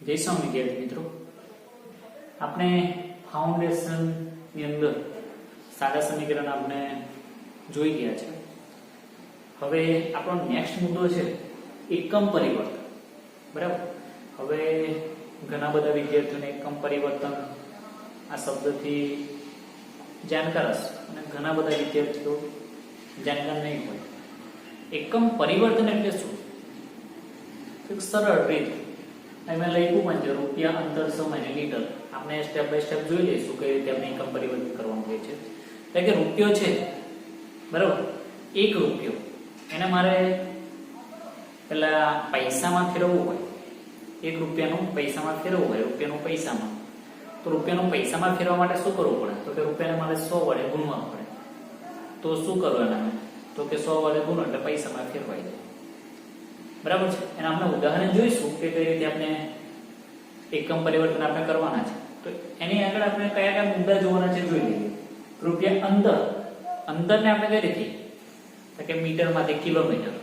જય સ્વામી વિદ્યાર્થી મિત્રો, આપણે ફાઉન્ડેશન ની અંદર સાદા સમીકરણ આપણે જોઈ ગયા છે. હવે આપણો નેક્સ્ટ મુદ્દો છે એકમ પરિવર્તન. બરાબર. હવે ઘણા બધા વિદ્યાર્થીઓને એકમ પરિવર્તન આ શબ્દથી જાણકાર હશે અને ઘણા બધા વિદ્યાર્થીઓ જાણકાર નહીં હોય. એકમ પરિવર્તન એટલે શું? એક સરળ રીત મેં લખ્યું પણ છે, રૂપિયા, અંતર, સમય અને લીટર. આપણે સ્ટેપ બાય સ્ટેપ જોઈ લઈશું કઈ રીતે આપણે એકમ પરિવર્તન કરવાનું હોય છે. એટલે કે રૂપિયો છે, બરાબર, એક રૂપિયો એને મારે પેલા પૈસામાં ફેરવવું હોય. એક રૂપિયાનું પૈસામાં ફેરવવું હોય, રૂપિયાનું પૈસામાં. તો રૂપિયાનું પૈસામાં ફેરવવા માટે શું કરવું પડે? તો કે રૂપિયાને મારે 100 વડે ગુણવા પડે. તો શું કરવું એના? તો કે 100 વડે ગુણો એટલે પૈસામાં ફેરવાઈ જાય. બરાબર છે. એના આપણે ઉદાહરણ જોઈશું કે કઈ રીતે આપણે એકમ પરિવર્તન આપણે કરવાના છે. તો એની આગળ આપણે કયા કયા મુદ્દા જોવાના છે જોઈ લઈએ. રૂપિયા અંદરને આપણે કઈ રીતે? તો કે મીટરમાંથી કિલોમીટર,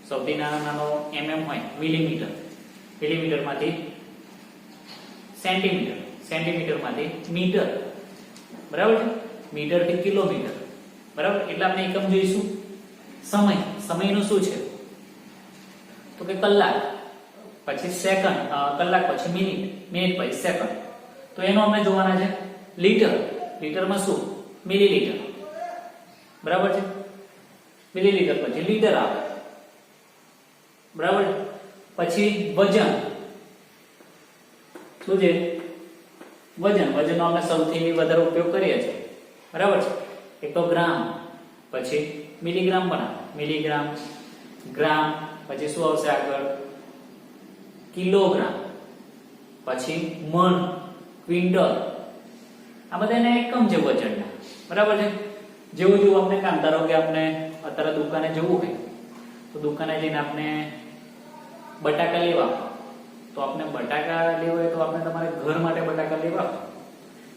સૌથી નાનો mm હોય મિલીમીટર, મિલીમીટરમાંથી સેન્ટીમીટર, સેન્ટીમીટરમાંથી મીટર, બરાબર છે, મીટરથી કિલોમીટર, બરાબર. એટલે આપણે એકમ જોઈશું. સમયનું શું છે? તો કે કલાક, પછી સેકન્ડ, કલાક પછી મિનિટ, મિનિટ પછી સેકન્ડ. તો એનો આપણે જોવાના છે. લીટરમાં શું? મિલીલીટર, બરાબર છે. મિલીલીટર પછી લીટર આવે, બરાબર. પછી વજન શું છે? વજનનો આપણે સૌથી વધારે ઉપયોગ કરીએ છીએ, બરાબર છે. એક તો ગ્રામ, પછી મિલીગ્રામ પણ, મિલીગ્રામ, ગ્રામ, પછી શું આવશે આગળ? કિલોગ્રામ, પછી મણ, ક્વિન્ટલ. આ બધા એના એકમ છે વજનના, બરાબર છે. જેવું આપણે કામ, ધારો કે આપણે અત્યારે દુકાને જવું હોય તો દુકાને જઈને આપણે બટાકા લેવા, તો આપણે બટાકા લેવા હોય તો આપણે તમારે ઘર માટે બટાકા લેવા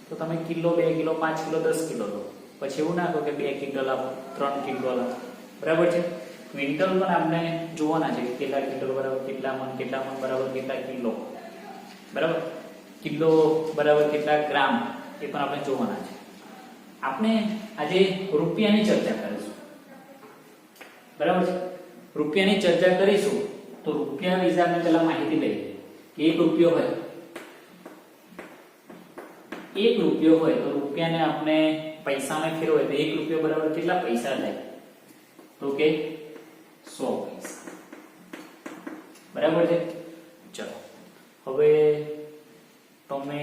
તો તમે કિલો, 2 કિલો, 5 કિલો, 10 કિલો લો. પછી એવું ના કહો કે 2 ક્વિન્ટલ આપો, 3 ક્વિન્ટલ આપો, બરાબર છે. ક્વિન્ટલ પણ આપણે જોવાના છે, કેટલા ક્વિન્ટલ બરાબર કેટલા મણ બરાબર કેટલા કિલો, બરાબર. કિલો બરાબર કેટલા ગ્રામ, એ પણ આપણે જોવાના છે. આપણે આજે રૂપિયાની ચર્ચા કરીશું, બરાબર છે. રૂપિયાની ચર્ચા કરીશું તો રૂપિયા વિશે આપણે પહેલા માહિતી લઈએ કે એક રૂપિયો હોય તો રૂપિયાને આપણે પૈસામાં ફેરવાય તો 1 રૂપિયો બરાબર કેટલા પૈસા થાય? તો કે 100 પૈસા, બરાબર છે. ચલો, હવે તમે,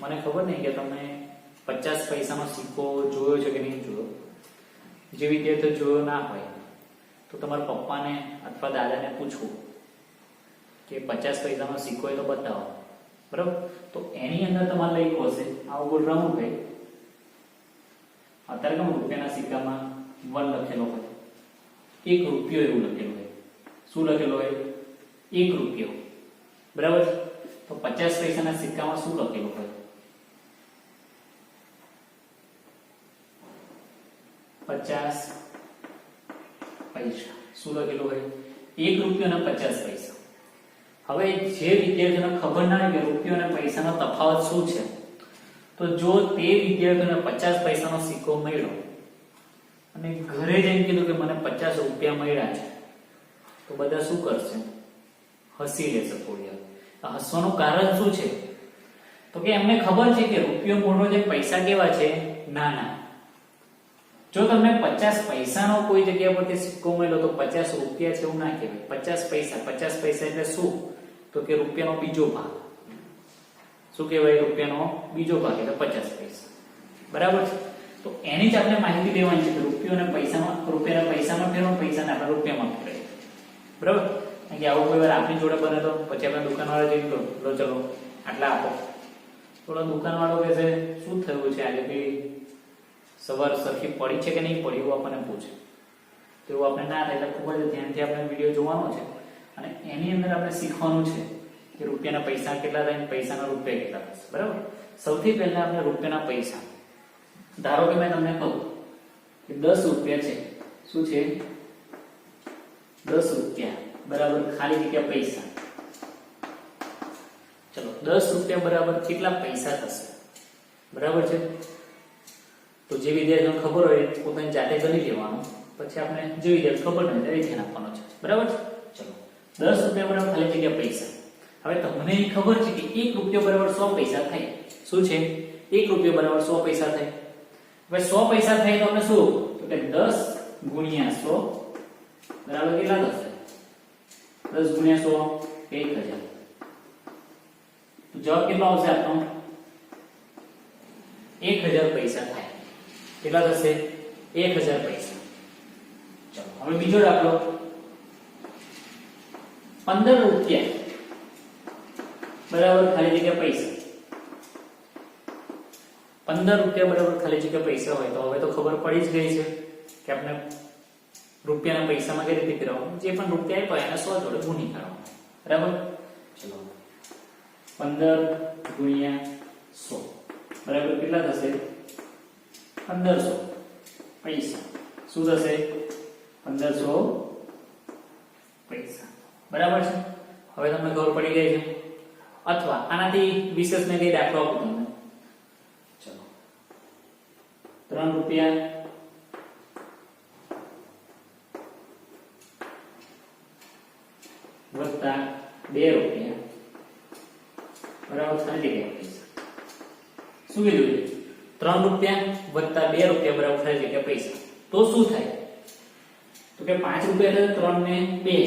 મને ખબર નહીં કે તમે 50 પૈસાનો સિક્કો જોયો છે કે નહીં જોયો. જે વિદ્યાર્થીઓ જોયો ના હોય તો તમારા પપ્પાને અથવા દાદાને પૂછવું કે 50 પૈસાનો સિક્કો હોય તો બતાવો, બરાબર. તો એની અંદર તમારે લખ્યું હશે આવું રમુભાઈ. અત્યારે કેમ રૂપિયાના સિક્કામાં 1 લખેલો હોય, 1 રૂપિયો એવું લખેલું હોય. શું લખેલું હોય? 1 રૂપિયો, બરાબર. તો 50 પૈસાના સિક્કામાં શું લખેલું હોય? 50 પૈસા. શું લખેલું હોય? 1 રૂપિયો અને 50 પૈસા. હવે જે વિદ્યાર્થીને ખબર ના હોય કે રૂપિયો અને પૈસાનો તફાવત શું છે, તો જો તે વિદ્યાર્થીને 50 પૈસાનો સિક્કો મળ્યો અને ઘરે જઈને કીધું કે મને 50 રૂપિયા મળ્યા છે, તો બધા શું કરશે? હસી લેશે થોડી વાર. હસવાનું કારણ શું છે? તો કે એમને ખબર છે કે રૂપિયો મોટો છે, પૈસા કેવા છે? નાના. જો તમને 50 પૈસાનો કોઈ જગ્યા પરથી સિક્કો મળ્યો તો 50 રૂપિયા છે એવું ના કહેવાય. 50 પૈસા એટલે શું? તો કે રૂપિયાનો બીજો ભાગ. શું કહેવાય? રૂપિયાનો બીજો ભાગ એટલે 50 પૈસા, બરાબર છે. તો એની જ આપણે માહિતી લેવાની છે કે રૂપિયાને પૈસામાં ફેરવો, પૈસાને આપણે રૂપિયામાં ફેરવીએ, બરાબર. કારણ કે આવું કોઈ વાર આપણી જોડે બને તો પછી આપણે દુકાનવાળા જઈને લો ચલો આટલા આપો. થોડો દુકાનવાળો કહેશે શું થયું છે આજે, કઈ સવાર સરખી પડી છે કે નહીં પડી, એવું આપણને પૂછે. તો એવું આપણે ના થાય એટલે ખૂબ જ ધ્યાનથી આપણે વિડીયો જોવાનો છે અને એની અંદર આપણે શીખવાનું છે કે રૂપિયાના પૈસા કેટલા થાય, પૈસાના રૂપિયા કેટલા થશે, બરાબર. સૌથી પહેલા આપણે રૂપિયાના પૈસા, ધારો કે મેં તમને કહું કે 10 રૂપિયા છે. શું છે? 10 રૂપિયા બરાબર ખાલી જગ્યા પૈસા. ચલો 10 રૂપિયા બરાબર કેટલા પૈસા થશે? બરાબર છે. તો જે વિદ્યાર્થીઓને ખબર હોય પોતાની જાતે ગણી લેવાનું, પછી આપણે જે વિદ્યાર્થી ખબર નથી ત્યારે ધ્યાન આપવાનું છે. બરાબર છે. ચલો 10 રૂપિયા બરાબર ખાલી જગ્યા પૈસા. હવે તમને ખબર છે કે 1 રૂપિયો બરાબર 100 પૈસા થાય. શું છે? 1 રૂપિયો બરાબર 100 પૈસા થાય. હવે 100 પૈસા થાય તો આપણે શું? તો કે 10 ગુણ્યા 100 બરાબર કેટલા થશે? 10 ગુણ્યા 100 1000. તો જવાબ કેટલો આવશે આપનો? 1000 પૈસા થાય. કેટલા થશે? 1000 પૈસા. ચલો હવે બીજો દાખલો. 15 રૂપિયા બરાબર ખાલી જગ્યા પૈસા. 15 રૂપિયા બરાબર ખાલી જગ્યા પૈસા હોય તો હવે તો ખબર પડી જ ગઈ છે કે આપણે રૂપિયાના પૈસામાં કઈ રીતે ફેરવવાનું. જે પણ રૂપિયા આપ્યા એને 100 જોડે ગુણી કાઢવાનું. બરાબર. ચલો 15 ગુણ્યા 100 બરાબર કેટલા થશે? 1500 પૈસા. શું થશે? 1500 પૈસા. બરાબર છે. હવે તમને ખબર પડી ગઈ છે. અથવા આનાથી વિશેષ ને કઈ દાખલો આપું તમને. ચલો 3 રૂપિયા વત્તા 2 રૂપિયા બરાબર ખાલી જગ્યા પૈસા. શું કીધું? 3 રૂપિયા વત્તા 2 રૂપિયા બરાબર ખાલી જગ્યા પૈસા. તો શું થાય? તો કે 5 રૂપિયા એટલે 3 ને 2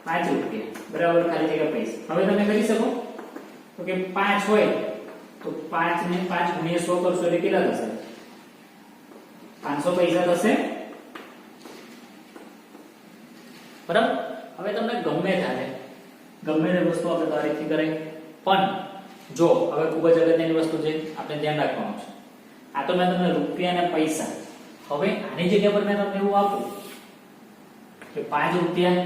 5 રૂપિયા બરાબર ખાલી જગ્યા પૈસા. હવે તમે કરી શકો તો કે 5 હોય તો 5 ને 5 ગુણ્યા 100 કરશો એટલે કેટલા થશે? 500 પૈસા થશે. બરાબર. હવે તમને ગમે તે વસ્તુ આપણે તારીખથી કરાય, પણ જો હવે ખૂબ જ અગત્યની વસ્તુ છે, આપણે ધ્યાન રાખવાનું છે. આ તો મેં તમને રૂપિયા અને પૈસા. હવે આની જગ્યા પર મેં તમને એવું આપું કે 5 રૂપિયા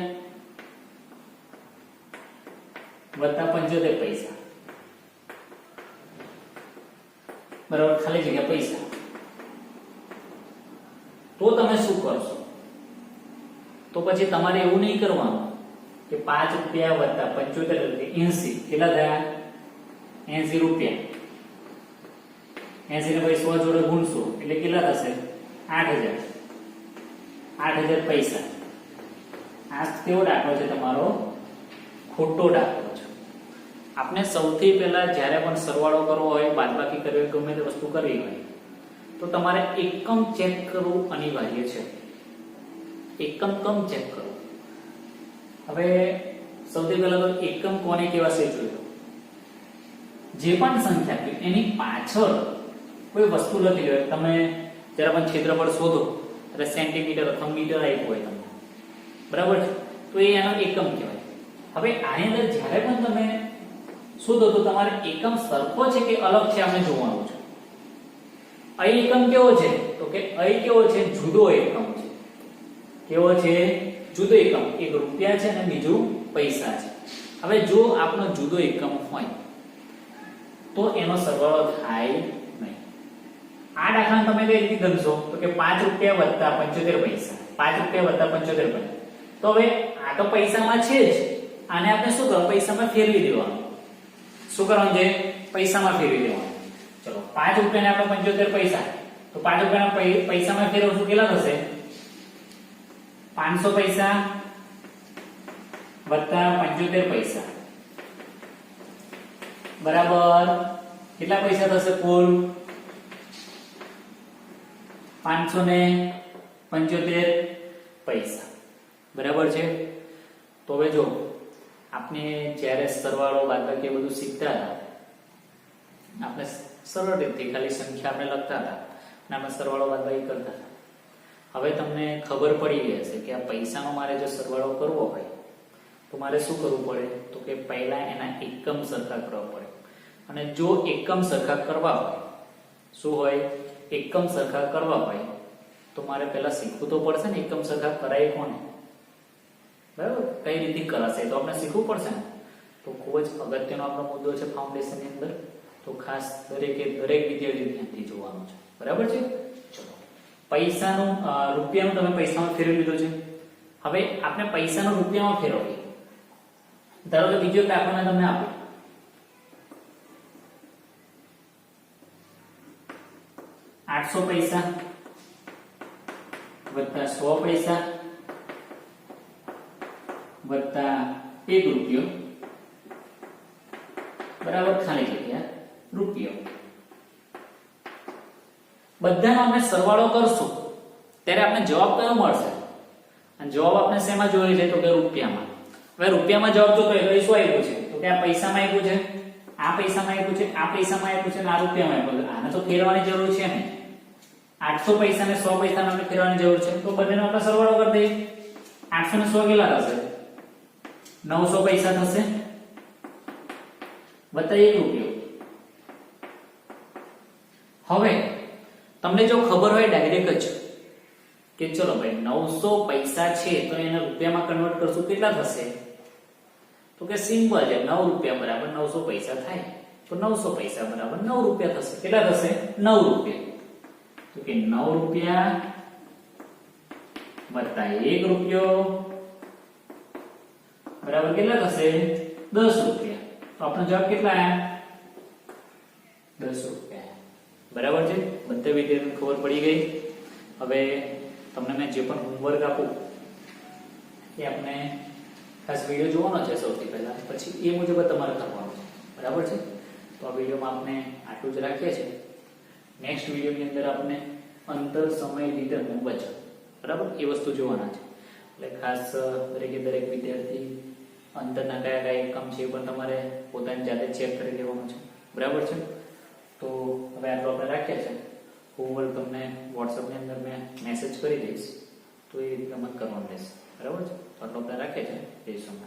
વત્તા 75 પૈસા બરાબર ખાલી જગ્યા પૈસા. તો તમે શું કરશો? તો પછી તમારે એવું નહીં કરવાનું કે 5 રૂપિયા વત્તા 75 એટલે 80 કેટલા થયા? 80 રૂપિયા. 80 ને પછી 100 જોડે ગુણશો એટલે કેટલા થશે? 8000. 8000 પૈસા. આ કેવો દાખલો છે તમારો? ખોટો દાખલો છે. આપણે સૌથી પહેલા જ્યારે પણ સરવાળો કરવો હોય, બાદબાકી કરવી હોય, ગમે તે વસ્તુ કરવી હોય તો તમારે એકમ ચેક કરવું અનિવાર્ય છે. એકમ કમ ચેક કરો. હવે સૌથી પહેલા તો એકમ કોને કહેવાય છે જોયો. જે પણ સંખ્યા આપી એની પાછળ કોઈ વસ્તુ લખી હોય. તમે જ્યારે પણ ક્ષેત્રફળ શોધો એટલે સેન્ટીમીટર અથવા મીટર આપ્યું હોય તમને, બરાબર છે, તો એ એનો એકમ કહેવાય. હવે આની અંદર જ્યારે પણ તમે શોધો તો તમારે એકમ સરખો છે કે અલગ છે આપણે જોવાનું છે. અહીં એકમ કેવો છે? તો કે અહીં કેવો છે? જુદો એકમ છે. કેવો છે? જુદો એકમ. એક રૂપિયા છે અને બીજું પૈસા છે. હવે જો આપણો જુદો એકમ હોય તો એનો સરવાળો થાય નહીં. આ દાખલાને તમે કઈ રીતે ગણશો? તો કે 5 રૂપિયા વત્તા 75 પૈસા. 5 રૂપિયા વત્તા 75 પૈસા. તો હવે આ તો પૈસામાં છે જ. આને આપણે શું કરવાનું? પૈસામાં ફેરવી દેવાનું. શું કરવાનું છે? પૈસામાં ફેરવી દેવાનું. ચલો 5 રૂપિયાને આપણે 75 પૈસા, તો 5 રૂપિયાના પૈસામાં ફેરવશું કેટલા થશે? 500 પૈસા વત્તા 75 પૈસા બરાબર કેટલા પૈસા થશે કુલ? 575 પૈસા. બરાબર છે. તો હવે જો આપણે જ્યારે સરવાળો બાદબાકી બધું શીખતા હતા, આપણે સરળ રીતે ખાલી સંખ્યા આપણે લખતા હતા અને આપણે સરવાળો બાદબાકી કરતા હતા. હવે તમને ખબર પડી ગઈ હશે કે આ પૈસાનો મારે જો સરવાળો કરવો હોય તો મારે શું કરવું પડે? તો કે પહેલા એના એકમ સરખા કરવા પડે. અને જો એકમ સરખા કરવા હોય, શું હોય? એકમ સરખા કરવા હોય તો મારે પહેલા શીખવું તો પડશે ને એકમ સરખા કરાય કોને? બરાબર. કઈ રીતે કરાશે તો આપણે શીખવું પડશે ને. તો ખૂબ જ અગત્યનો આપણો મુદ્દો છે ફાઉન્ડેશનની અંદર. તો ખાસ દરેક વિદ્યાર્થી ધ્યાનથી જોવાનું છે. બરાબર છે. ચલો પૈસાનું રૂપિયાનું તમે પૈસામાં ફેરવી લીધો છે. હવે આપણે પૈસાનું રૂપિયામાં ફેરવીએ ધારો કે બીજો એક દાખલો મેં તમને આપ્યો, 800 પૈસા વત્તા 100 પૈસા વત્તા 1 રૂપિયો બરાબર ખાલી જગ્યા રૂપિયો. બધાનો આપણે સરવાળો કરશું ત્યારે આપણે જવાબ કયો મળશે? અને જવાબ આપણે શેમાં જોઈએ છે? તો કે રૂપિયામાં. હવે રૂપિયામાં જવાબ જો કયો શું આપ્યું છે? તો કે આ પૈસામાં આપ્યું છે, આ પૈસામાં આપ્યું છે, આ પૈસામાં આપ્યું છે અને આ રૂપિયામાં આપ્યું છે. આને તો ફેરવાની જરૂર છે ને. 800 પૈસા ને 100 પૈસાને આપણે ફેરવાની જરૂર છે, તો બંનેનો આપણે સરવાળો કરી દઈએ. 800 ને 100 કેટલા થશે? 900 પૈસા થશે વત્તા 1 રૂપિયો. હવે તમને જો ખબર હોય ડાયરેક્ટ જ કે ચલો ભાઈ 900 પૈસા છે તો એને રૂપિયામાં કન્વર્ટ કરશું કેટલા થશે? તો કે સિમ્પલ છે, 9 રૂપિયા બરાબર 900 પૈસા થાય, તો 900 પૈસા બરાબર 9 રૂપિયા થશે. કેટલા થશે? 9 રૂપિયા. તો કે 9 રૂપિયા વત્તા 1 રૂપિયો બરાબર કેટલા થશે? 10 રૂપિયા. તો આપણો જવાબ કેટલા આવ્યા? 10 રૂપિયા. બરાબર છે? બધા વિદ્યાર્થીઓને ખબર પડી ગઈ. હવે તમને મેં જે પણ હોમવર્ક આપું એ આપણે ખાસ વિડિયો જોવાનો છે સૌથી પહેલા, પછી એ મુજબ તમારે કરવાનું છે. બરાબર છે? તો આ વિડિયોમાં આપણે આટલું જ રાખીએ છીએ. નેક્સ્ટ વિડિયોની અંદર આપણે અંતર સમય લીધેનું વજન બરાબર એ વસ્તુ જોવાના છે. એટલે ખાસ દરેકે દરેક વિદ્યાર્થી અંતરના કયા કયા એકમ છે એ પણ તમારે પોતાની જાતે ચેક કરી લેવાનું છે. બરાબર છે? તો હવે આટલું આપણે રાખીએ છીએ. હોમવર્ક તમને WhatsApp ની અંદર મેં મેસેજ કરી દઈશ, તો એ રીતે મત કરવાનું રહેશે. બરાબર છે? તો આટલું આપણે રાખીએ છીએ. જય સ્વામી.